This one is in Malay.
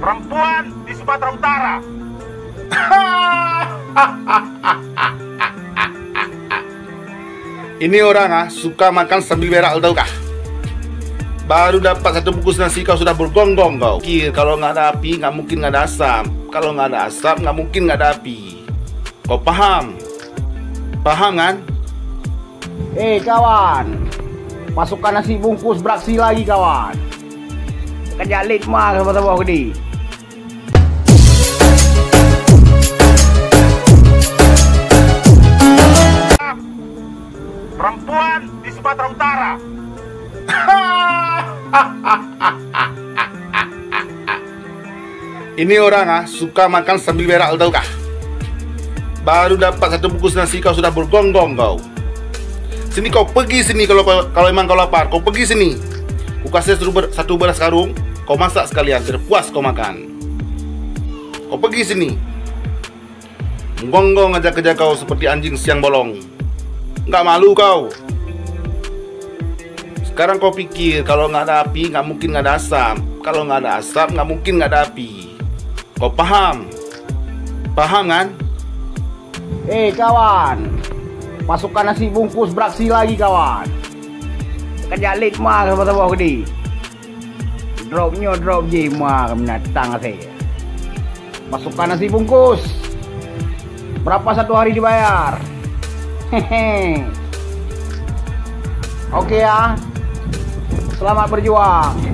perempuan di Sumatera Utara. Ini orang suka makan sambil berak, tahu kah? Baru dapat satu bungkus nasi kau sudah bergonggong kau. Kalau nggak ada api nggak mungkin nggak ada asap. Kalau nggak ada asap nggak mungkin nggak ada api. Kau paham? Paham kan? Kawan, masukkan nasi bungkus beraksi lagi kawan. Kerja late mah sama-sama gede. Perempuan di Sumatera Utara. Ini orang suka makan sambil berak, tahu kah? Baru dapat satu bungkus nasi kau sudah bergonggong kau. Sini kau pergi sini kalau emang kau lapar, kau pergi sini. Ku kasih satu beras karung, kau masak sekalian, biar puas kau makan. Kau pergi sini. Menggonggong aja kerja kau seperti anjing siang bolong. Nggak malu kau. Sekarang kau pikir kalau nggak ada api nggak mungkin nggak ada asap. Kalau nggak ada asap nggak mungkin nggak ada api. Kau paham? Paham kan? Kawan, masukkan nasi bungkus beraksi lagi kawan. Kerja late mah sama-sama gede. Drop je mah menatang saya. Masukkan nasi bungkus. Berapa satu hari dibayar? Hehe. Oke ya. Selamat berjuang.